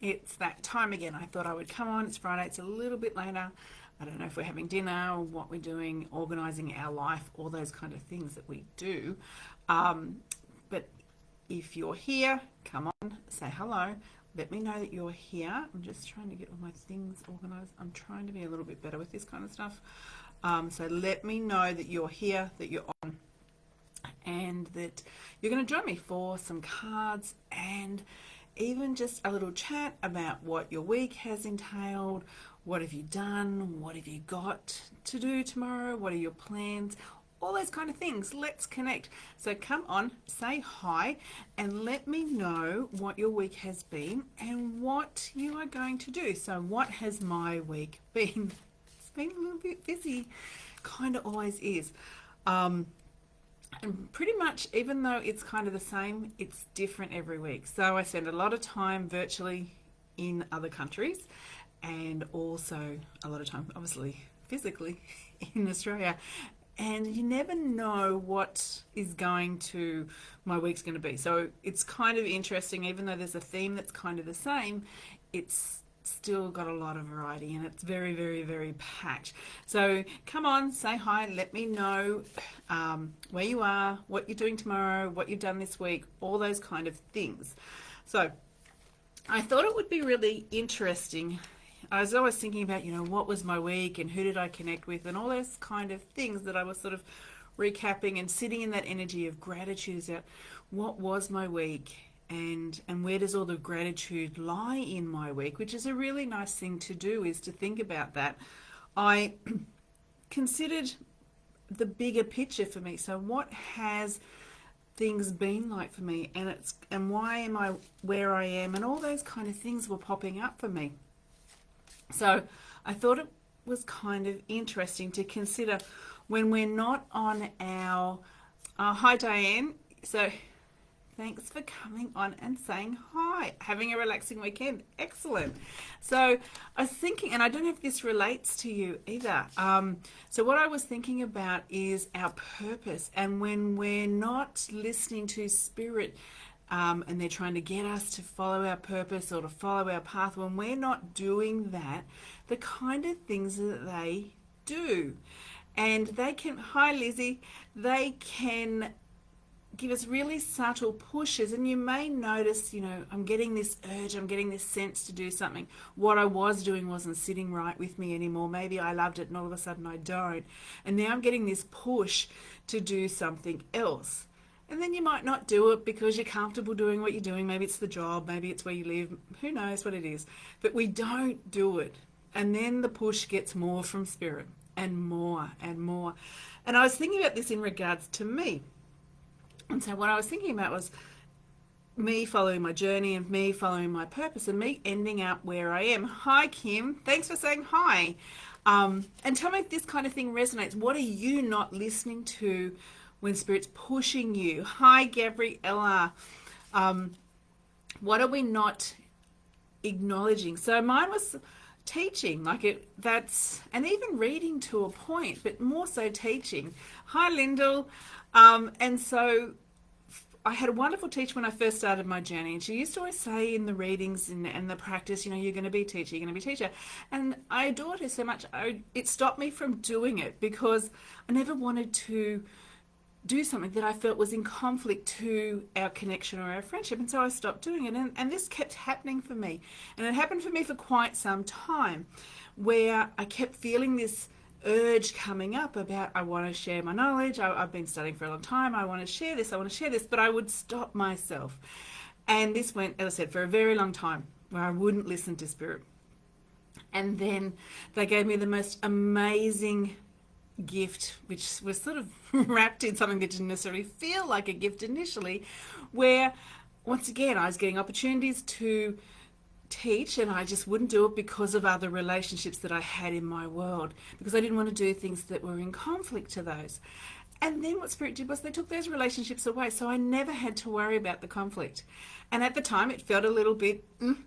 It's that time again. I thought I would come on. It's Friday. It's a little bit later. I don't know if we're having dinner or what we're doing, organising our life, all those kind of things that we do. But if you're here, come on, say hello. Let me know that you're here. I'm just trying to get all my things organised. I'm trying to be a little bit better with this kind of stuff. So let me know that you're here, that you're on, and that you're going to join me for some cards and even just a little chat about what your week has entailed. What have you done? What have you got to do tomorrow? What are your plans? All those kind of things. Let's connect. So come on, say hi, and let me know what your week has been and what you are going to do. So what has my week been? It's been a little bit busy. Kind of always is. And pretty much, even though it's kind of the same, it's different every week. So I spend a lot of time virtually in other countries and also a lot of time, obviously, physically in Australia. And you never know what is my week's going to be. So it's kind of interesting, even though there's a theme that's kind of the same, it's still got a lot of variety and it's very, very, very packed. So come on, say hi, let me know where you are, what you're doing tomorrow, what you've done this week, all those kind of things. So I thought it would be really interesting. I was always thinking about, what was my week and who did I connect with and all those kind of things that I was sort of recapping and sitting in that energy of gratitude about what was my week and where does all the gratitude lie in my week, which is a really nice thing to do, is to think about that. I considered the bigger picture for me. So what has things been like for me, and why am I where I am, and all those kind of things were popping up for me. So I thought it was kind of interesting to consider when we're not on our hi Diane. So thanks for coming on and saying hi. Having a relaxing weekend. Excellent. So I was thinking, and I don't know if this relates to you either. So what I was thinking about is our purpose. And when we're not listening to spirit, and they're trying to get us to follow our purpose or to follow our path, when we're not doing that, the kind of things that they do. And they can, hi Lizzie, they can give us really subtle pushes, and you may notice, I'm getting this urge, I'm getting this sense to do something. What I was doing wasn't sitting right with me anymore. Maybe I loved it and all of a sudden I don't. And now I'm getting this push to do something else. And then you might not do it because you're comfortable doing what you're doing. Maybe it's the job, maybe it's where you live, who knows what it is. But we don't do it. And then the push gets more from spirit and more and more. And I was thinking about this in regards to me. And so what I was thinking about was me following my journey and me following my purpose and me ending up where I am. Hi, Kim. Thanks for saying hi. And tell me if this kind of thing resonates. What are you not listening to when Spirit's pushing you? Hi, Gabriella. What are we not acknowledging? So mine was teaching, and even reading to a point, but more so teaching. Hi, Lyndall. And so I had a wonderful teacher when I first started my journey, and she used to always say in the readings and the practice, you're going to be a teacher, you're going to be a teacher. And I adored her so much, it stopped me from doing it because I never wanted to do something that I felt was in conflict to our connection or our friendship, and so I stopped doing it. And this kept happening for me, and it happened for me for quite some time, where I kept feeling this urge coming up about, I want to share my knowledge, I've been studying for a long time, I want to share this, but I would stop myself. And this went, as I said, for a very long time, where I wouldn't listen to spirit. And then they gave me the most amazing gift, which was sort of wrapped in something that didn't necessarily feel like a gift initially, where once again I was getting opportunities to teach, and I just wouldn't do it because of other relationships that I had in my world, because I didn't want to do things that were in conflict to those. And then what Spirit did was they took those relationships away, so I never had to worry about the conflict. And at the time it felt a little bit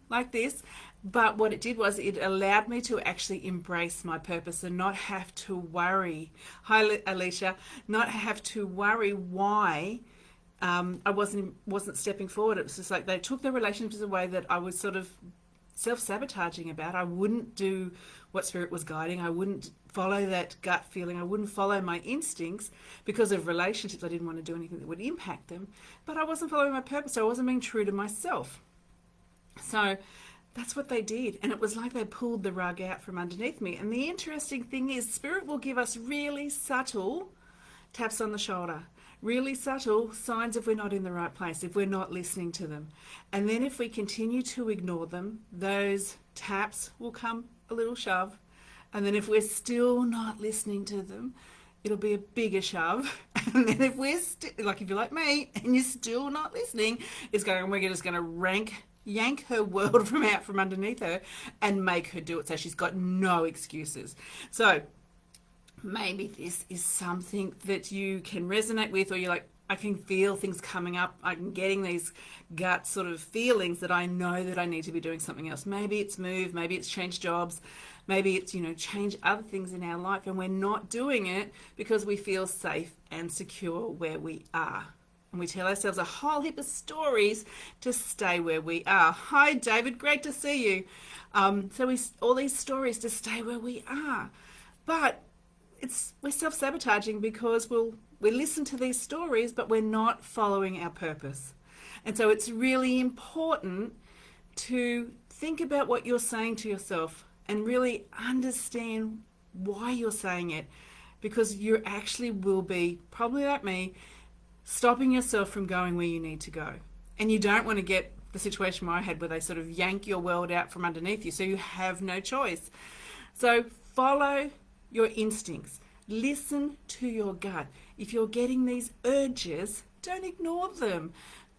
like this, but what it did was it allowed me to actually embrace my purpose and not have to worry. Hi Alicia, not have to worry why I wasn't stepping forward. It was just like they took the relationships away that I was sort of self-sabotaging about. I wouldn't do what Spirit was guiding. I wouldn't follow that gut feeling. I wouldn't follow my instincts because of relationships. I didn't want to do anything that would impact them. But I wasn't following my purpose, so I wasn't being true to myself. So that's what they did. And it was like they pulled the rug out from underneath me. And the interesting thing is, Spirit will give us really subtle taps on the shoulder, really subtle signs if we're not in the right place, if we're not listening to them. And then if we continue to ignore them, those taps will come a little shove. And then if we're still not listening to them, it'll be a bigger shove. And then if we're like, if you're like me and you're still not listening, it's going, we're just going to yank her world from underneath her and make her do it so she's got no excuses. So maybe this is something that you can resonate with, or you're like, I can feel things coming up. I'm getting these gut sort of feelings that I know that I need to be doing something else. Maybe it's move, maybe it's change jobs, maybe it's, change other things in our life, and we're not doing it because we feel safe and secure where we are. And we tell ourselves a whole heap of stories to stay where we are. Hi, David. Great to see you. All these stories to stay where we are. But we're self-sabotaging because we listen to these stories, but we're not following our purpose. And so it's really important to think about what you're saying to yourself and really understand why you're saying it, because you actually will be, probably like me, stopping yourself from going where you need to go. And you don't want to get the situation where I had, where they sort of yank your world out from underneath you, so you have no choice. So follow your instincts. Listen to your gut. If you're getting these urges, don't ignore them.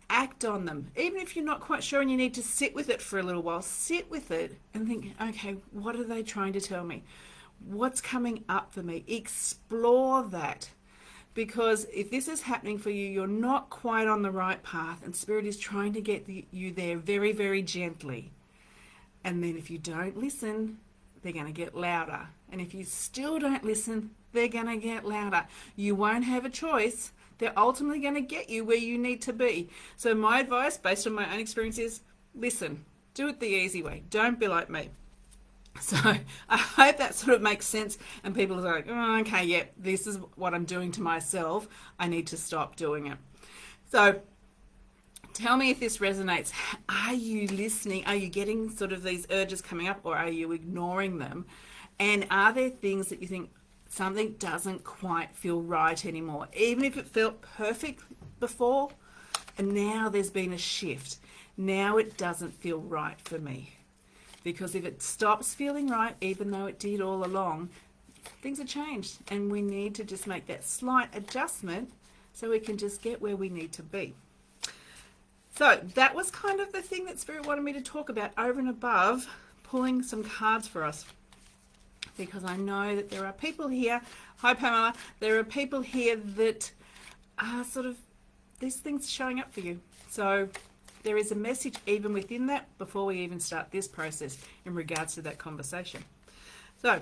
Act on them. Even if you're not quite sure and you need to sit with it for a little while, sit with it and think, okay, what are they trying to tell me? What's coming up for me? Explore that. Because if this is happening for you, you're not quite on the right path, and Spirit is trying to get you there very, very gently. And then if you don't listen, they're going to get louder. And if you still don't listen, they're going to get louder. You won't have a choice. They're ultimately going to get you where you need to be. So my advice, based on my own experience, is listen. Do it the easy way. Don't be like me. So I hope that sort of makes sense, and people are like, oh, okay, yeah, this is what I'm doing to myself. I need to stop doing it. So tell me if this resonates. Are you listening? Are you getting sort of these urges coming up, or are you ignoring them? And are there things that you think something doesn't quite feel right anymore, even if it felt perfect before, and now there's been a shift. Now it doesn't feel right for me. Because if it stops feeling right, even though it did all along, things have changed, and we need to just make that slight adjustment so we can just get where we need to be. So that was kind of the thing that Spirit wanted me to talk about, over and above pulling some cards for us. Because I know that there are people here, hi Pamela, there are people here that are sort of, these things showing up for you. So there is a message even within that before we even start this process in regards to that conversation. So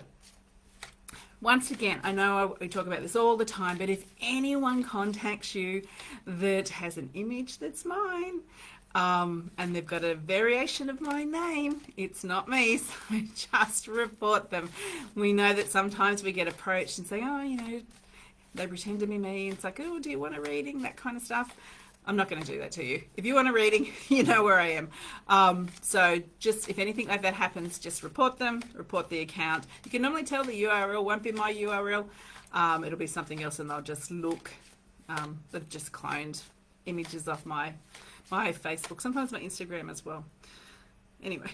once again, I know we talk about this all the time, but if anyone contacts you that has an image that's mine, and they've got a variation of my name, it's not me, so just report them. We know that sometimes we get approached and say, oh, they pretend to be me, and it's like, oh, do you want a reading, that kind of stuff. I'm not going to do that to you. If you want a reading, you know where I am. So just, if anything like that happens, just report them, report the account. You can normally tell the URL won't be my URL. It'll be something else, and they'll just look, they've just cloned images off my Facebook, sometimes my Instagram as well. Anyway,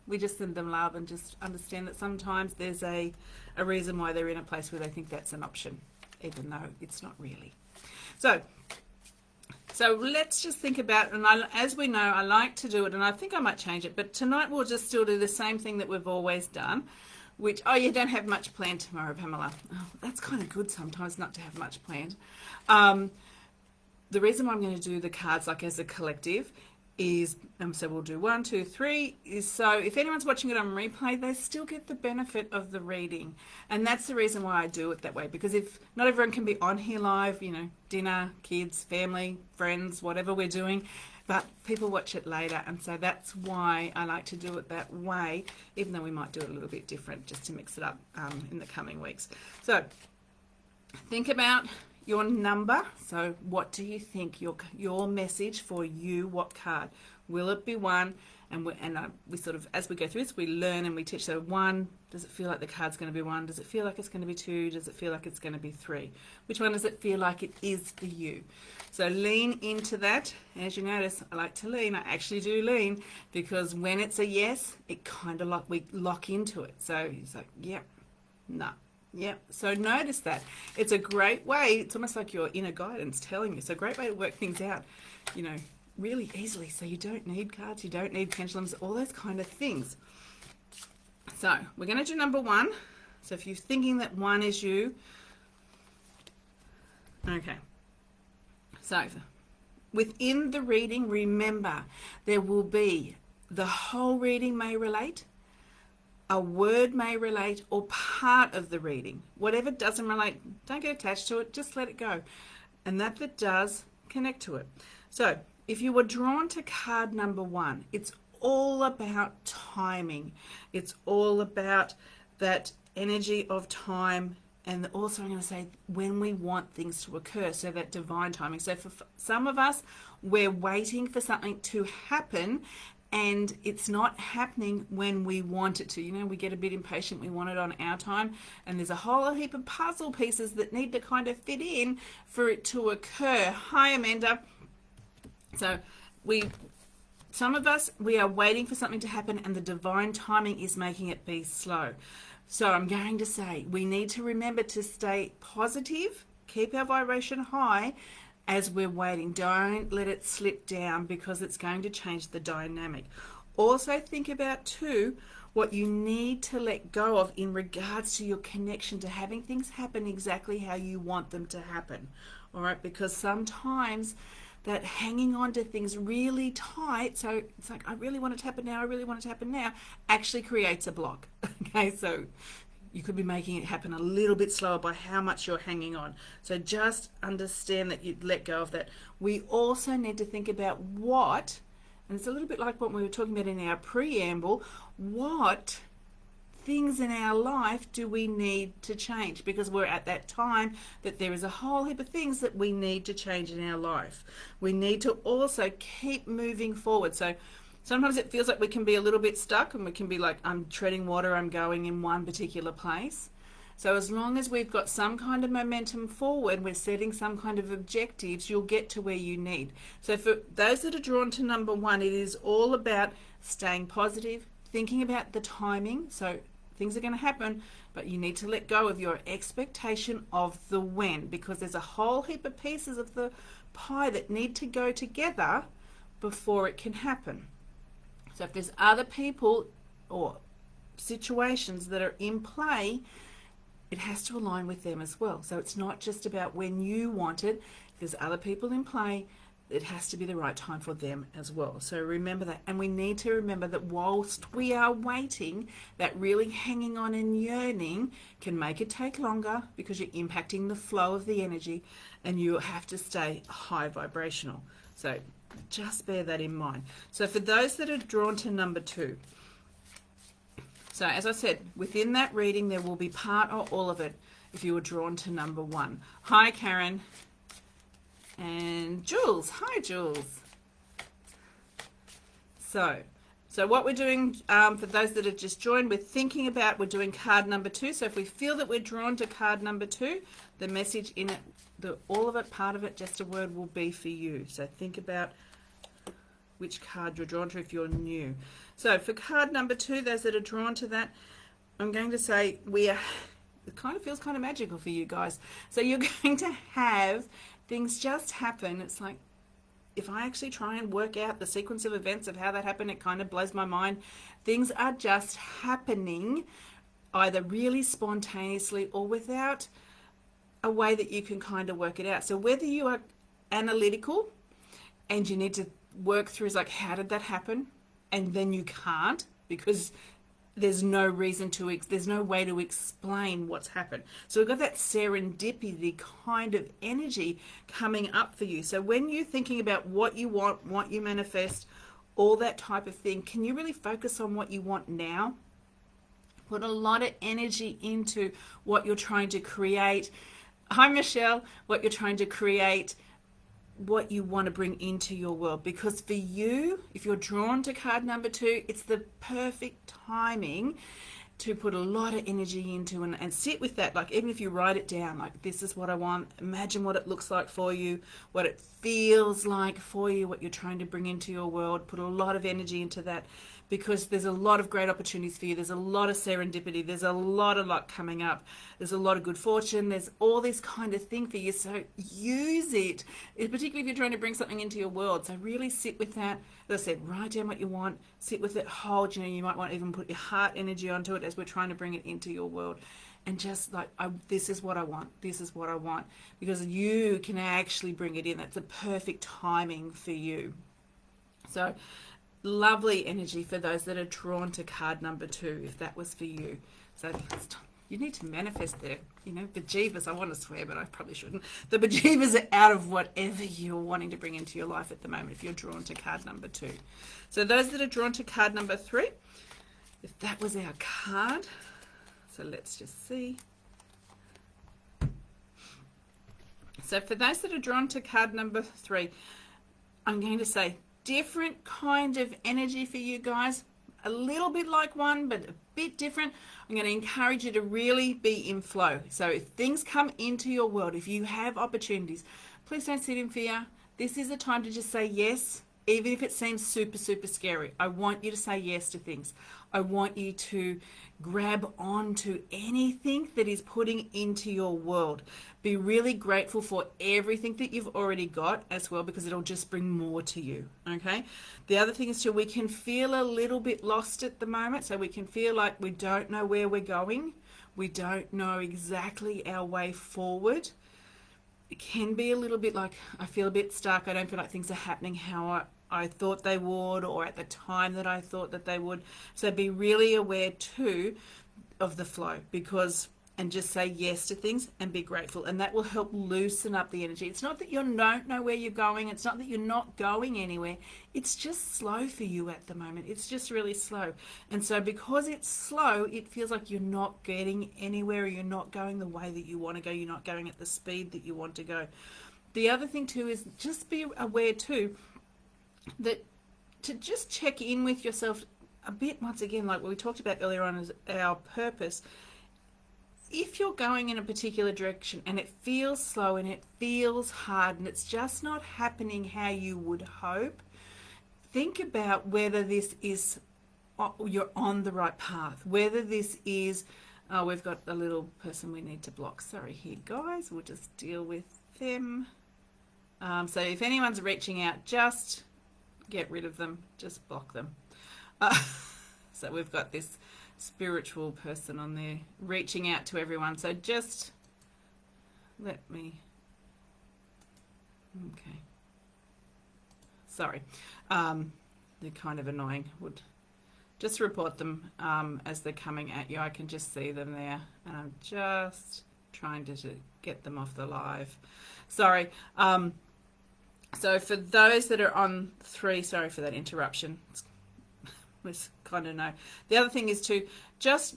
we just send them love and just understand that sometimes there's a reason why they're in a place where they think that's an option, even though it's not really. So let's just think about, and as we know, I like to do it, and I think I might change it, but tonight we'll just still do the same thing that we've always done, which, oh, you don't have much planned tomorrow, Pamela. Oh, that's kind of good sometimes not to have much planned. The reason why I'm going to do the cards like as a collective is, so we'll do 1, 2, 3, is so if anyone's watching it on replay, they still get the benefit of the reading. And that's the reason why I do it that way, because if not everyone can be on here live, dinner, kids, family, friends, whatever we're doing, but people watch it later, and so that's why I like to do it that way, even though we might do it a little bit different just to mix it up in the coming weeks. So think about your number. So what do you think your message for you, what card? Will it be 1? And we sort of, as we go through this, we learn and we teach. So 1, does it feel like the card's going to be 1? Does it feel like it's going to be 2? Does it feel like it's going to be 3? Which one does it feel like it is for you? So lean into that. As you notice, I like to lean. I actually do lean, because when it's a yes, it kind of we lock into it. So it's like, yep, no. Yep. So notice that. It's a great way. It's almost like your inner guidance telling you. It's a great way to work things out, really easily. So you don't need cards, you don't need pendulums, all those kind of things. So we're going to do number 1. So if you're thinking that 1 is you, okay. So within the reading, remember, there will be, the whole reading may relate, a word may relate, or part of the reading. Whatever doesn't relate, don't get attached to it, just let it go. And that does, connect to it. So if you were drawn to card number 1, it's all about timing. It's all about that energy of time. And also I'm going to say when we want things to occur, so that divine timing. So for some of us, we're waiting for something to happen, and it's not happening when we want it to. We get a bit impatient, we want it on our time, and there's a whole heap of puzzle pieces that need to kind of fit in for it to occur. Hi, Amanda. So some of us, we are waiting for something to happen, and the divine timing is making it be slow. So I'm going to say we need to remember to stay positive, keep our vibration high as we're waiting. Don't let it slip down, because it's going to change the dynamic. Also think about too what you need to let go of in regards to your connection to having things happen exactly how you want them to happen. All right, because sometimes that hanging on to things really tight, so it's like, I really want it to happen now, I really want it to happen now, actually creates a block. Okay, so you could be making it happen a little bit slower by how much you're hanging on. So just understand that you let go of that. We also need to think about what, and it's a little bit like what we were talking about in our preamble, what things in our life do we need to change? Because we're at that time that there is a whole heap of things that we need to change in our life. We need to also keep moving forward. So sometimes it feels like we can be a little bit stuck, and we can be like, I'm treading water, I'm going in one particular place. So as long as we've got some kind of momentum forward, we're setting some kind of objectives, you'll get to where you need. So for those that are drawn to number 1, it is all about staying positive, thinking about the timing. So things are going to happen, but you need to let go of your expectation of the when, because there's a whole heap of pieces of the pie that need to go together before it can happen. So if there's other people or situations that are in play, it has to align with them as well. So it's not just about when you want it. If there's other people in play, it has to be the right time for them as well. So remember that. And we need to remember that whilst we are waiting, that really hanging on and yearning can make it take longer, because you're impacting the flow of the energy, and you have to stay high vibrational. So just bear that in mind. So for those that are drawn to number 2, so as I said, within that reading there will be part or all of it if you were drawn to number 1. Hi, Karen. And Jules. Hi, Jules. So what we're doing, for those that have just joined, we're doing card number 2. So if we feel that we're drawn to card number 2, the message in it, all of it, part of it, just a word, will be for you. So think about which card you're drawn to if you're new. So for card number 2, those that are drawn to that, I'm going to say it kind of feels kind of magical for you guys. So you're going to have things just happen. It's like, if I actually try and work out the sequence of events of how that happened, it kind of blows my mind. Things are just happening, either really spontaneously or without a way that you can kind of work it out. So whether you are analytical and you need to work through, is like, how did that happen? And then you can't, because there's no reason to, there's no way to explain what's happened. So we've got that serendipity kind of energy coming up for you. So when you're thinking about what you want, what you manifest, all that type of thing, can you really focus on what you want now? Put a lot of energy into what you're trying to create. Hi, Michelle. What you're trying to create, what you want to bring into your world. Because for you, if you're drawn to card number 2, it's the perfect timing to put a lot of energy into and sit with that. Like, even if you write it down, like, this is what I want. Imagine what it looks like for you, what it feels like for you, what you're trying to bring into your world. Put a lot of energy into that, because there's a lot of great opportunities for you. There's a lot of serendipity. There's a lot of luck coming up. There's a lot of good fortune. There's all this kind of thing for you. So use it, particularly if you're trying to bring something into your world. So really sit with that. As I said, write down what you want. Sit with it. Hold. You might want to even put your heart energy onto it as we're trying to bring it into your world. And just like, this is what I want. This is what I want. Because you can actually bring it in. That's a perfect timing for you. So lovely energy for those that are drawn to card number 2, if that was for you. So you need to manifest there, bejeebers. I want to swear, but I probably shouldn't. The bejeebers are out of whatever you're wanting to bring into your life at the moment, if you're drawn to card number 2. So those that are drawn to card number 3, if that was our card, so let's just see. So for those that are drawn to card number 3, I'm going to say different kind of energy for you guys, a little bit like 1, but a bit different. I'm going to encourage you to really be in flow. So if things come into your world, if you have opportunities, please don't sit in fear. This is a time to just say yes, even if it seems super, super scary. I want you to say yes to things. I want you to grab onto anything that is putting into your world. Be really grateful for everything that you've already got as well, because it'll just bring more to you, okay? The other thing is too, we can feel a little bit lost at the moment. So we can feel like we don't know where we're going. We don't know exactly our way forward. It can be a little bit like, I feel a bit stuck. I don't feel like things are happening how I thought they would, or at the time that I thought that they would. So be really aware too of the flow, and just say yes to things and be grateful, and that will help loosen up the energy. It's not that you don't know where you're going. It's not that you're not going anywhere. It's just slow for you at the moment. It's just really slow. And so because it's slow, it feels like you're not getting anywhere, or you're not going the way that you want to go. You're not going at the speed that you want to go. The other thing too is just be aware too that to just check in with yourself a bit, once again, like what we talked about earlier on, is our purpose. If you're going in a particular direction and it feels slow and it feels hard and it's just not happening how you would hope, think about whether this is, you're on the right path, whether this is, we've got a little person we need to block. Sorry here, guys. We'll just deal with them. So if anyone's reaching out, just get rid of them. Just block them. So we've got this spiritual person on there reaching out to everyone. So just let me, okay. Sorry. They're kind of annoying. Would just report them as they're coming at you. I can just see them there, and I'm just trying to get them off the live. Sorry. So for those that are on 3, sorry for that interruption. Was kind of no. The other thing is to just,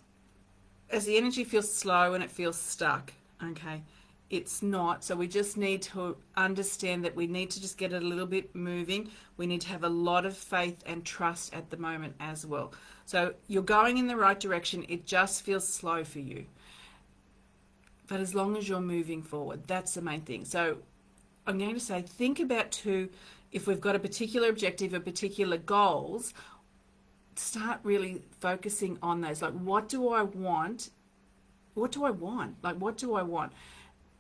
as the energy feels slow and it feels stuck, okay, it's not. So we just need to understand that we need to just get it a little bit moving. We need to have a lot of faith and trust at the moment as well. So you're going in the right direction. It just feels slow for you. But as long as you're moving forward, that's the main thing. So I'm going to say, think about too, if we've got a particular objective or particular goals, start really focusing on those. Like, what do I want? What do I want? Like, what do I want?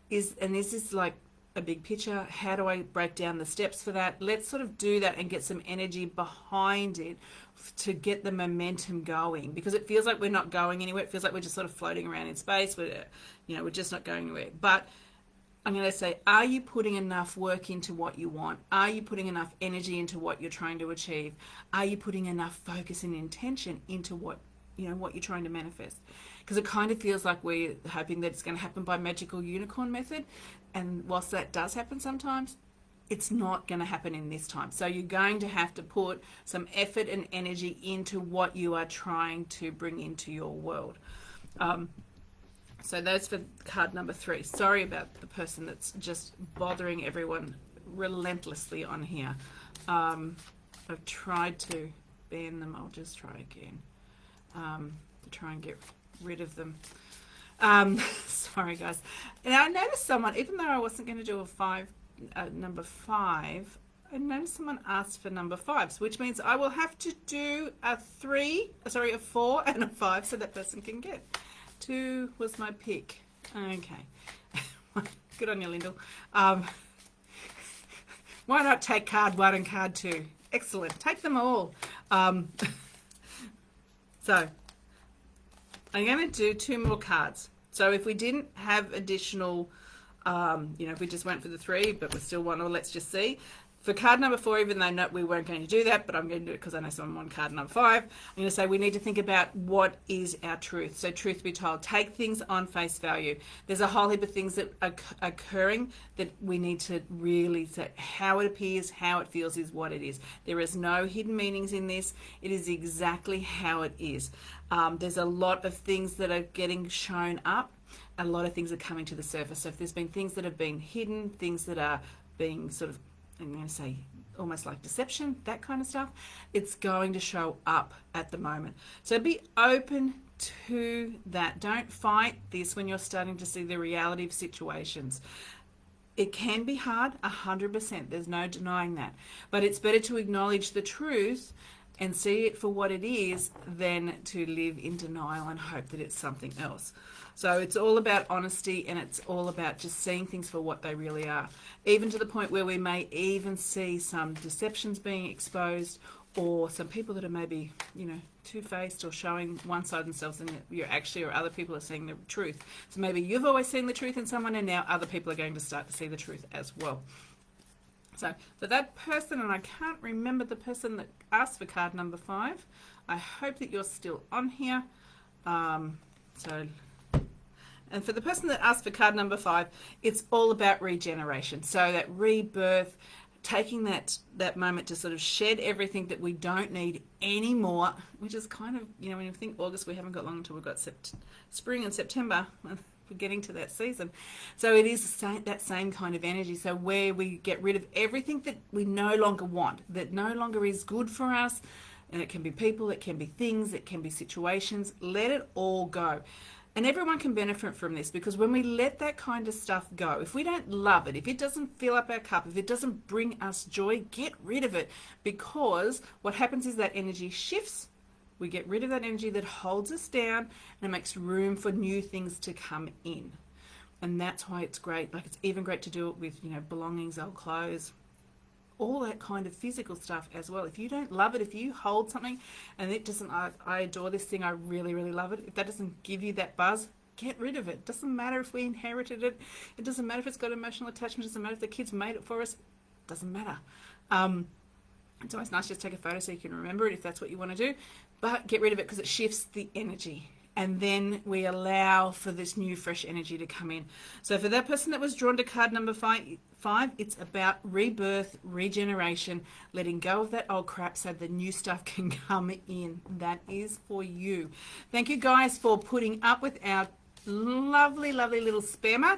Is this like a big picture? How do I break down the steps for that? Let's sort of do that and get some energy behind it to get the momentum going, because it feels like we're not going anywhere. It feels like we're just sort of floating around in space. We're just not going anywhere. But I'm going to say, are you putting enough work into what you want? Are you putting enough energy into what you're trying to achieve? Are you putting enough focus and intention into what what you're trying to manifest. Because it kind of feels like we're hoping that it's going to happen by magical unicorn method. And whilst that does happen sometimes, it's not going to happen in this time. So you're going to have to put some effort and energy into what you are trying to bring into your world. So that's for card number 3. Sorry about the person that's just bothering everyone relentlessly on here. I've tried to ban them. I'll just try again to try and get rid of them. Sorry, guys. And I noticed someone, even though I wasn't going to do number 5, I noticed someone asked for number 5, which means I will have to do a 4 and a 5 so that person can get. 2 was my pick. Okay. Good on you, Lyndall. Why not take card 1 and card 2? Excellent. Take them all. So I'm going to do 2 more cards. So if we didn't have additional, if we just went for the 3, but we still want to, let's just see. For card number 4, even though we weren't going to do that, but I'm going to do it because I know someone on card number 5, I'm going to say we need to think about what is our truth. So truth be told, take things on face value. There's a whole heap of things that are occurring that we need to really say how it appears, how it feels is what it is. There is no hidden meanings in this. It is exactly how it is. There's a lot of things that are getting shown up. A lot of things are coming to the surface. So if there's been things that have been hidden, things that are being sort of, I'm going to say almost like deception, that kind of stuff, it's going to show up at the moment. So be open to that. Don't fight this when you're starting to see the reality of situations. It can be hard, 100%. There's no denying that. But it's better to acknowledge the truth and see it for what it is than to live in denial and hope that it's something else. So it's all about honesty, and it's all about just seeing things for what they really are, even to the point where we may even see some deceptions being exposed, or some people that are maybe, two-faced or showing one side of themselves, and or other people are seeing the truth. So maybe you've always seen the truth in someone, and now other people are going to start to see the truth as well. So for that person, and I can't remember the person that asked for card number 5, I hope that you're still on here. And for the person that asked for card number 5, it's all about regeneration. So that rebirth, taking that moment to sort of shed everything that we don't need anymore, which is kind of, when you think August, we haven't got long until we've got spring and September. We're getting to that season. So it is that same kind of energy. So where we get rid of everything that we no longer want, that no longer is good for us, and it can be people, it can be things, it can be situations, let it all go. And everyone can benefit from this, because when we let that kind of stuff go, if we don't love it, if it doesn't fill up our cup, if it doesn't bring us joy, get rid of it. Because what happens is that energy shifts. We get rid of that energy that holds us down, and it makes room for new things to come in. And that's why it's great. Like, it's even great to do it with, belongings, old clothes, all that kind of physical stuff as well. If you don't love it, if you hold something and it doesn't, I adore this thing, I really, really love it. If that doesn't give you that buzz, get rid of it. Doesn't matter if we inherited it. It doesn't matter if it's got emotional attachment. It doesn't matter if the kids made it for us. It doesn't matter. It's always nice just to take a photo so you can remember it if that's what you want to do. But get rid of it, because it shifts the energy. And then we allow for this new fresh energy to come in. So for that person that was drawn to card number 5, it's about rebirth, regeneration, letting go of that old crap so the new stuff can come in. That is for you. Thank you guys for putting up with our lovely, lovely little spammer,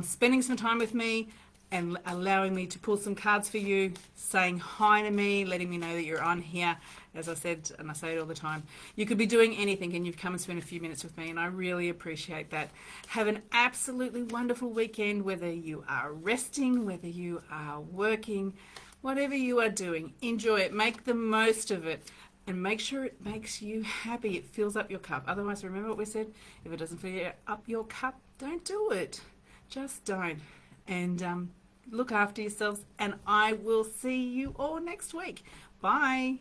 spending some time with me and allowing me to pull some cards for you, saying hi to me, letting me know that you're on here. As I said, and I say it all the time, you could be doing anything and you've come and spent a few minutes with me, and I really appreciate that. Have an absolutely wonderful weekend, whether you are resting, whether you are working, whatever you are doing. Enjoy it. Make the most of it. And make sure it makes you happy. It fills up your cup. Otherwise, remember what we said? If it doesn't fill up your cup, don't do it. Just don't. And look after yourselves, and I will see you all next week. Bye.